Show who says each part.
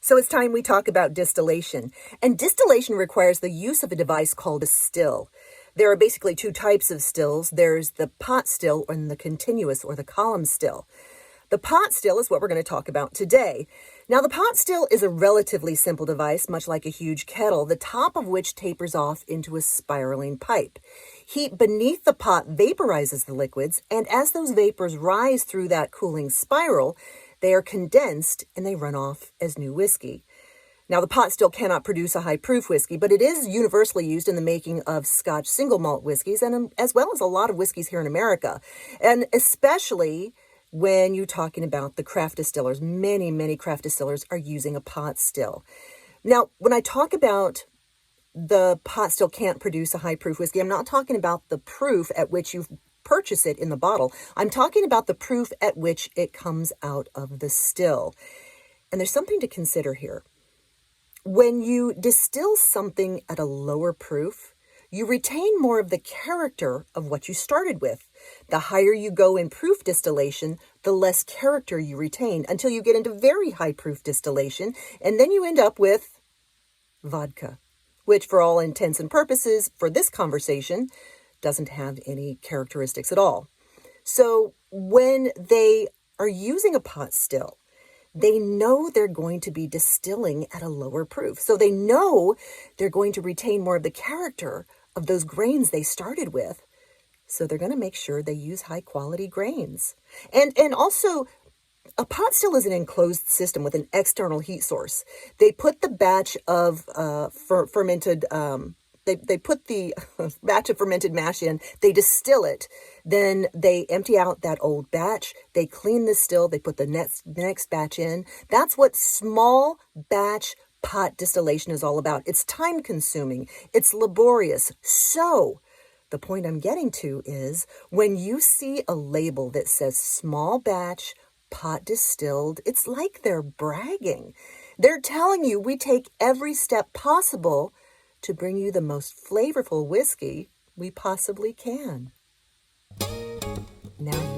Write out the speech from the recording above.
Speaker 1: So it's time we talk about distillation. And distillation requires the use of a device called a still. There are basically two types of stills. There's the pot still and the continuous or the column still. The pot still is what we're going to talk about today. Now, the pot still is a relatively simple device, much like a huge kettle, the top of which tapers off into a spiraling pipe. Heat beneath the pot vaporizes the liquids, and as those vapors rise through that cooling spiral, they are condensed and they run off as new whiskey. Now, the pot still cannot produce a high-proof whiskey, but it is universally used in the making of Scotch single malt whiskeys, and as well as a lot of whiskeys here in America, and especially when you're talking about the craft distillers. Many craft distillers are using a pot still. Now, when I talk about the pot still can't produce a high-proof whiskey, I'm not talking about the proof at which you purchase it in the bottle. I'm talking about the proof at which it comes out of the still. And there's something to consider here. When you distill something at a lower proof, you retain more of the character of what you started with. The higher you go in proof distillation, the less character you retain until you get into very high proof distillation, and then you end up with vodka, which for all intents and purposes for this conversation doesn't have any characteristics at all. So when they are using a pot still, they know they're going to be distilling at a lower proof. So they know they're going to retain more of the character of those grains they started with. So they're going to make sure they use high quality grains. And also, a pot still is an enclosed system with an external heat source. They put the batch of fermented They put the batch of fermented mash in, they distill it, then they empty out that old batch, they clean the still, they put the next batch in. That's what small batch pot distillation is all about. It's time consuming, it's laborious. So the point I'm getting to is when you see a label that says small batch pot distilled, it's like they're bragging. They're telling you we take every step possible to bring you the most flavorful whiskey we possibly can. Now